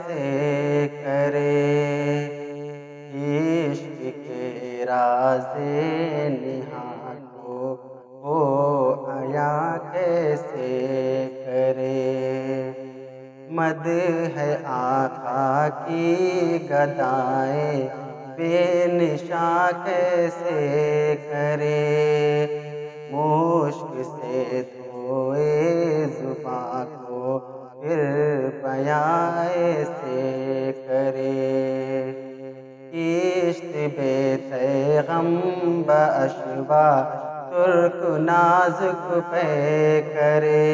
سے کرے، عشق کے راز نہاں کو وہ عیاں کیسے کرے۔ مدح آقا کی گدائیں بے نشاں کیسے کرے، مشک سے دھوئے زباں کو پھر بیاں ایسے کرے۔ کشت بے تیغم باشوا ترک نازک پہ کرے،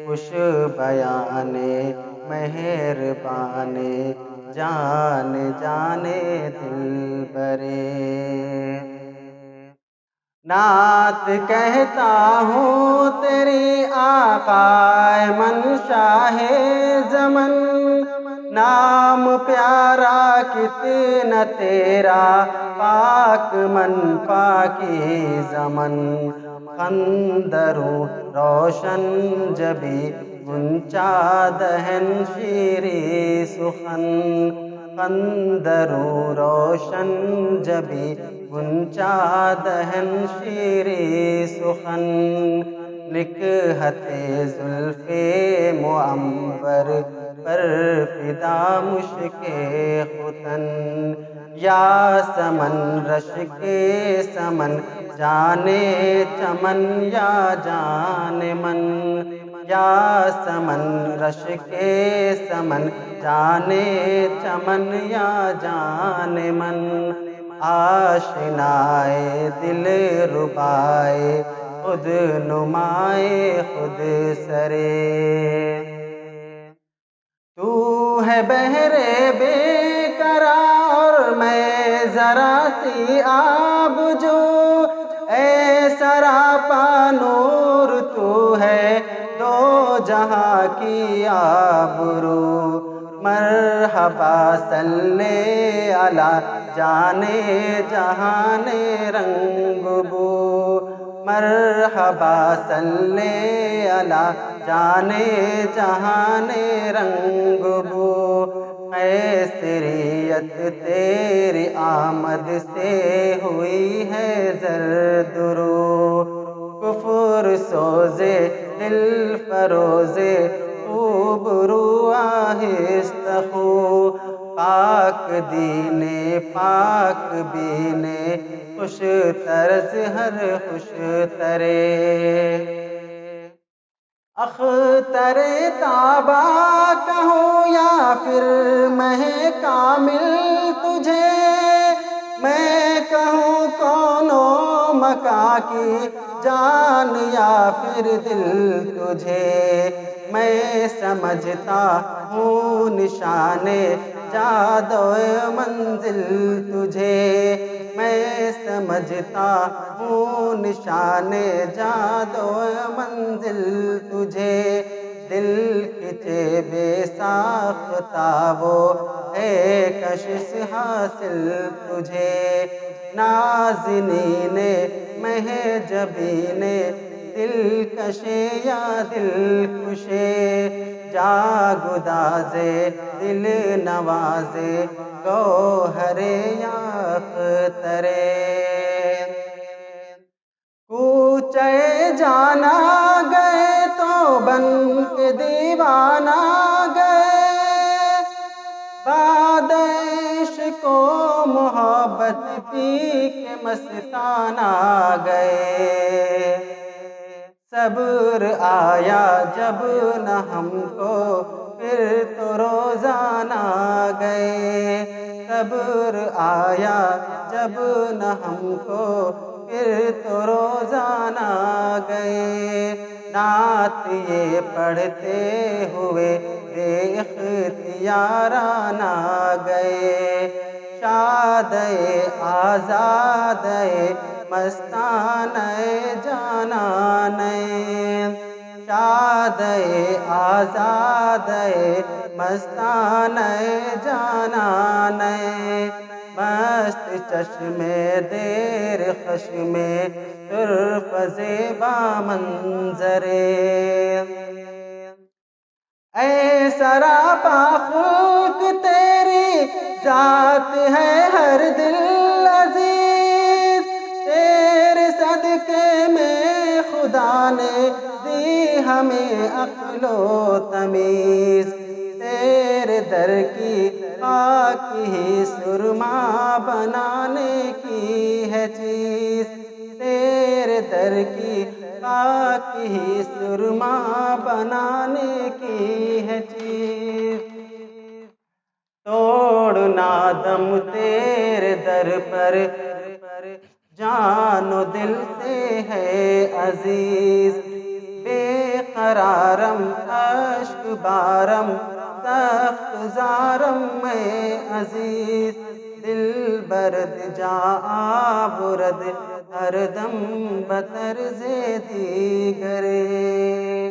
خوش بیان مہربان جان جانے دل برے۔ نعت کہتا ہوں تیری آقا منشاہ زمن، نام پیارا کتنا تیرا پاک من پاکی زمن۔ خندروں روشن جبی گنچا دہن شیریں سخن، خندروں روشن جبی گنچا دہن شیریں سخن، نکہت زلف معمبر پر فدا مشک ختن، یا سمن رشک سمن جانے چمن یا جان من، یا سمن رشک سمن جانے چمن یا جان من، آشنائے دل ربائے خود نمائے خود سرے۔ تو ہے بحر بے قرار میں ذرا سی آب جو، اے سراپا نور تو ہے دو جہاں کی آبرو، مرحبا صلی علی جانے جہان رنگ بو، مرحبا صلی علی جانے جہان رنگ بو، قیصریت تیری آمد سے ہوئی ہے زرد رو، کفر سوزے دل فروزے خوب رو آہستہ خو، پاک دینے پاک بینے خوش طرز ہر خوش ترے۔ اختر تابہ کہوں یا پھر مہ کامل تجھے، میں کہوں کون و مکاں کی جان یا پھر دل تجھے، میں سمجھتا ہوں نشان جادو منزل تجھے، میں سمجھتا ہوں نشان جادو منزل تجھے، دل کھچے بے ساختہ وہ ہے کشش حاصل تجھے، نازنین محجبین دل کشے یا دل کشے، جاگدازے دل نوازے گوہر یا اخترے۔ کوچے جانا گئے تو بن کے دیوانہ گئے، بعد عشق و محبت پی کے مستانہ گئے، صبر آیا جب نہ ہم کو پھر تو روزانہ گئے، صبر آیا جب نہ ہم کو پھر تو روزانہ گئے، نعت یہ پڑھتے ہوئے بے اختیارانہ گئے، شاد آزاد مستان جانان، شاد آزاد مستان جانان، مست چشم دیر خشم طرف زیبا منظرے، اے سراپا ذات ہے ہر دل عزیز، تیرے صدقے میں خدا نے دی ہمیں عقل و تمیز، تیرے در کی خاک ہی سرما بنانے کی ہے چیز، تیرے در کی خاک ہی سرما بنانے کی ہے چیز۔ توڑنا دم تیرے در پر جان و دل سے ہے عزیز، بے قرارم اشک بارم سخت زارم میں عزیز، دل برد جا آورد ہر دم بطرز دیگرے۔